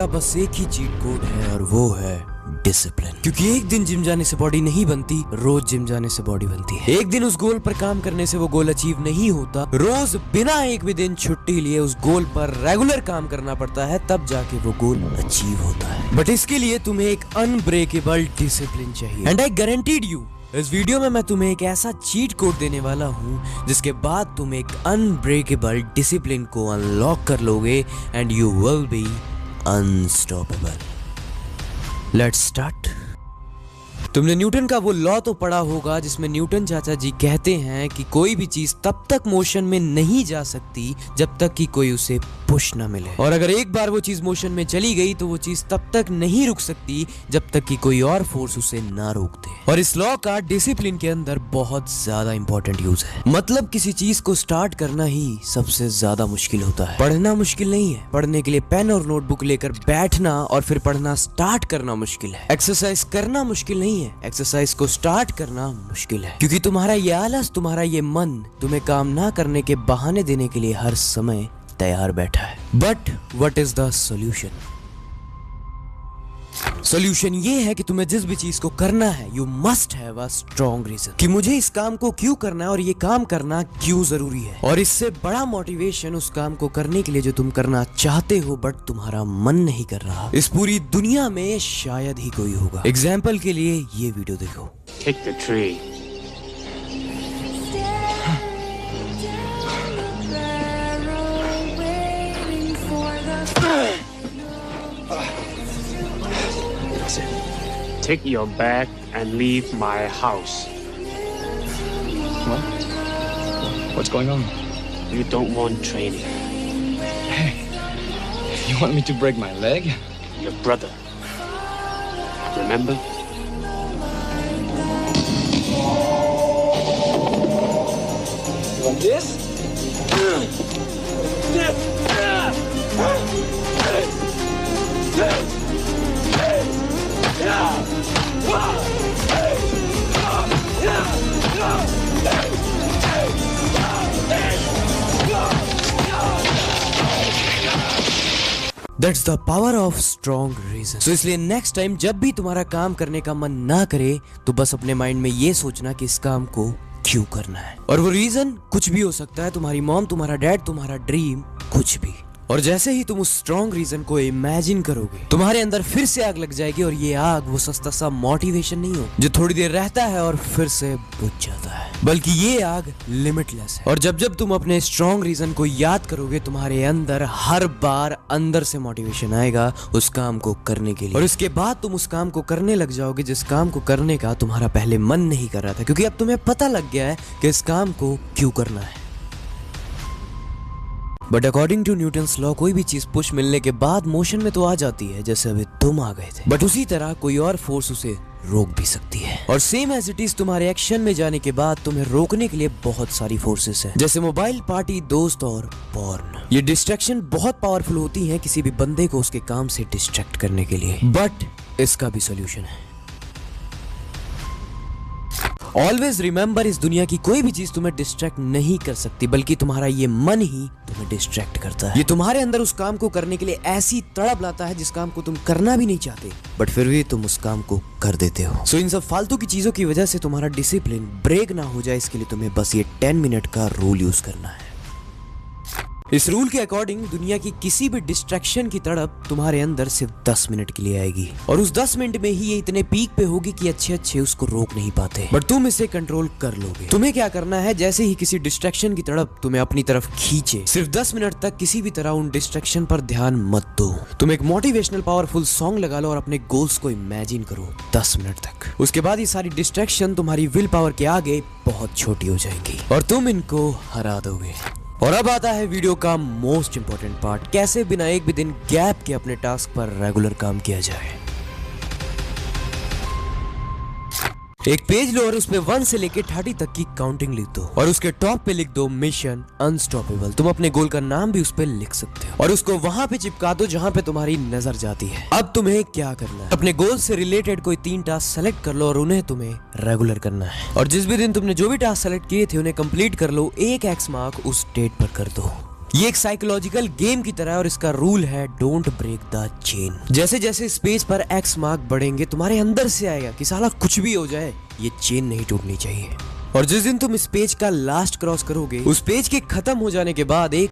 बस एक ही cheat code है और वो है डिसिप्लिन। क्योंकि एक दिन जिम जाने से बॉडी नहीं बनती, रोज जिम जाने से बॉडी बनती है। एक दिन उस गोल पर काम करने से वो गोल अचीव नहीं होता, रोज बिना एक भी दिन छुट्टी लिए उस गोल पर रेगुलर काम करना पड़ता है, तब जाके वो गोल अचीव होता है। बट इसके लिए तुम्हें एक अनब्रेकेबल डिसिप्लिन चाहिए। एंड आई गारंटीड यू, इस वीडियो में मैं तुम्हें एक ऐसा चीट कोड देने वाला हूँ जिसके बाद तुम एक अनब्रेकेबल डिसिप्लिन को अनलॉक कर लोगे and you will be unstoppable. Let's start. तुमने न्यूटन का वो लॉ तो पढ़ा होगा जिसमें न्यूटन चाचा जी कहते हैं कि कोई भी चीज तब तक मोशन में नहीं जा सकती जब तक कि कोई उसे पुश ना मिले, और अगर एक बार वो चीज मोशन में चली गई तो वो चीज तब तक नहीं रुक सकती जब तक कि कोई और फोर्स उसे ना रोक दे। और इस लॉ का डिसिप्लिन के अंदर बहुत ज्यादा इंपॉर्टेंट यूज है। मतलब किसी चीज को स्टार्ट करना ही सबसे ज्यादा मुश्किल होता है। पढ़ना मुश्किल नहीं है, पढ़ने के लिए पेन और नोटबुक लेकर बैठना और फिर पढ़ना स्टार्ट करना मुश्किल है। एक्सरसाइज करना मुश्किल नहीं है, एक्सरसाइज को स्टार्ट करना मुश्किल है। क्योंकि तुम्हारा ये आलस, तुम्हारा ये मन तुम्हें काम ना करने के बहाने देने के लिए हर समय तैयार बैठा है। But what is the solution? Solution ये है कि तुम्हें जिस भी चीज को करना है, you must have a strong reason कि मुझे इस काम को क्यों करना है और ये काम करना क्यों जरूरी है। और इससे बड़ा मोटिवेशन उस काम को करने के लिए जो तुम करना चाहते हो बट तुम्हारा मन नहीं कर रहा, इस पूरी दुनिया में शायद ही कोई होगा। एग्जाम्पल के लिए ये वीडियो देखो। Take the tree. Take your bag and leave my house. What? What's going on? You don't want training. Hey, you want me to break my leg? Your brother. Remember? You want this? That's the power of strong reason. So इसलिए next time जब भी तुम्हारा काम करने का मन ना करे तो बस अपने माइंड में ये सोचना कि इस काम को क्यों करना है। और वो रीजन कुछ भी हो सकता है, तुम्हारी मॉम, तुम्हारा डैड, तुम्हारा ड्रीम, कुछ भी। और जैसे ही तुम उस स्ट्रॉन्ग रीजन को इमेजिन करोगे, तुम्हारे अंदर फिर से आग लग जाएगी। और ये आग वो सस्ता सा मोटिवेशन नहीं हो जो थोड़ी देर रहता है और फिर से बुझ जाता है, बल्कि ये आग लिमिटलेस है। और जब जब तुम अपने स्ट्रॉन्ग रीजन को याद करोगे, तुम्हारे अंदर हर बार अंदर से मोटिवेशन आएगा उस काम को करने के लिए। और उसके बाद तुम उस काम को करने लग जाओगे जिस काम को करने का तुम्हारा पहले मन नहीं कर रहा था, क्योंकि अब तुम्हें पता लग गया है कि इस काम को क्यों करना है। But according to Newton's law, कोई भी चीज पुश मिलने के बाद मोशन में तो आ जाती है, जैसे अभी तुम आ गए थे, बट उसी तरह कोई और फोर्स उसे रोक भी सकती है। और सेम एज इट इज तुम्हारे एक्शन में जाने के बाद तुम्हें रोकने के लिए बहुत सारी फोर्सेस हैं, जैसे मोबाइल, पार्टी, दोस्त और पॉर्न। ये डिस्ट्रैक्शन बहुत पावरफुल होती हैं किसी भी बंदे को उसके काम से डिस्ट्रैक्ट करने के लिए। बट इसका भी सोल्यूशन है। ऑलवेज रिमेंबर, इस दुनिया की कोई भी चीज तुम्हें डिस्ट्रैक्ट नहीं कर सकती, बल्कि तुम्हारा ये मन ही तुम्हें डिस्ट्रैक्ट करता है। ये तुम्हारे अंदर उस काम को करने के लिए ऐसी तड़प लाता है जिस काम को तुम करना भी नहीं चाहते, बट फिर भी तुम उस काम को कर देते हो। सो इन सब फालतू की चीजों की वजह से तुम्हारा डिसिप्लिन ब्रेक ना हो जाए, इसके लिए तुम्हें बस ये 10 मिनट का रूल यूज करना है। इस रूल के अकॉर्डिंग दुनिया की किसी भी डिस्ट्रैक्शन की तड़प तुम्हारे अंदर सिर्फ 10 मिनट के लिए आएगी, और उस 10 मिनट में ही ये इतने पीक पे होगी कि अच्छे उसको रोक नहीं पाते, बट तुम इसे कंट्रोल कर लोगे। तुम्हें क्या करना है, जैसे ही किसी डिस्ट्रैक्शन की तड़प तुम्हें अपनी तरफ खींचे, सिर्फ 10 मिनट तक किसी भी तरह उन डिस्ट्रैक्शन पर ध्यान मत दो। तुम एक मोटिवेशनल पावरफुल सॉन्ग लगा लो और अपने गोल्स को इमेजिन करो 10 मिनट तक। उसके बाद ये सारी डिस्ट्रैक्शन तुम्हारी विल पावर के आगे बहुत छोटी हो जाएंगी और तुम इनको हरा दोगे। और अब आता है वीडियो का मोस्ट इंपॉर्टेंट पार्ट, कैसे बिना एक भी दिन गैप के अपने टास्क पर रेगुलर काम किया जाए। एक पेज लो और उस पे 1 से लेके 30 तक की काउंटिंग लिख दो, और उसके टॉप पे लिख दो मिशन अनस्टॉपेबल। तुम अपने गोल का नाम भी उस पे लिख सकते हो और उसको वहां पे चिपका दो जहां पे तुम्हारी नजर जाती है। अब तुम्हें क्या करना है, अपने गोल से रिलेटेड कोई 3 टास्क सेलेक्ट कर लो और उन्हें तुम्हें रेगुलर करना है। और जिस भी दिन तुमने जो भी टास्क सेलेक्ट किए थे उन्हें कंप्लीट कर लो, एक एक्स मार्क उस डेट पर कर दो। ये एक साइकोलॉजिकल गेम की तरह है और इसका रूल है डोंट ब्रेक द चेन। जैसे जैसे इस पेज पर एक्स मार्क बढ़ेंगे तुम्हारे अंदर से आएगा कि साला कुछ भी हो जाए ये चेन नहीं टूटनी चाहिए। और जिस दिन तुम इस पेज का लास्ट क्रॉस करोगे उस पेज के खत्म हो जाने के बाद एक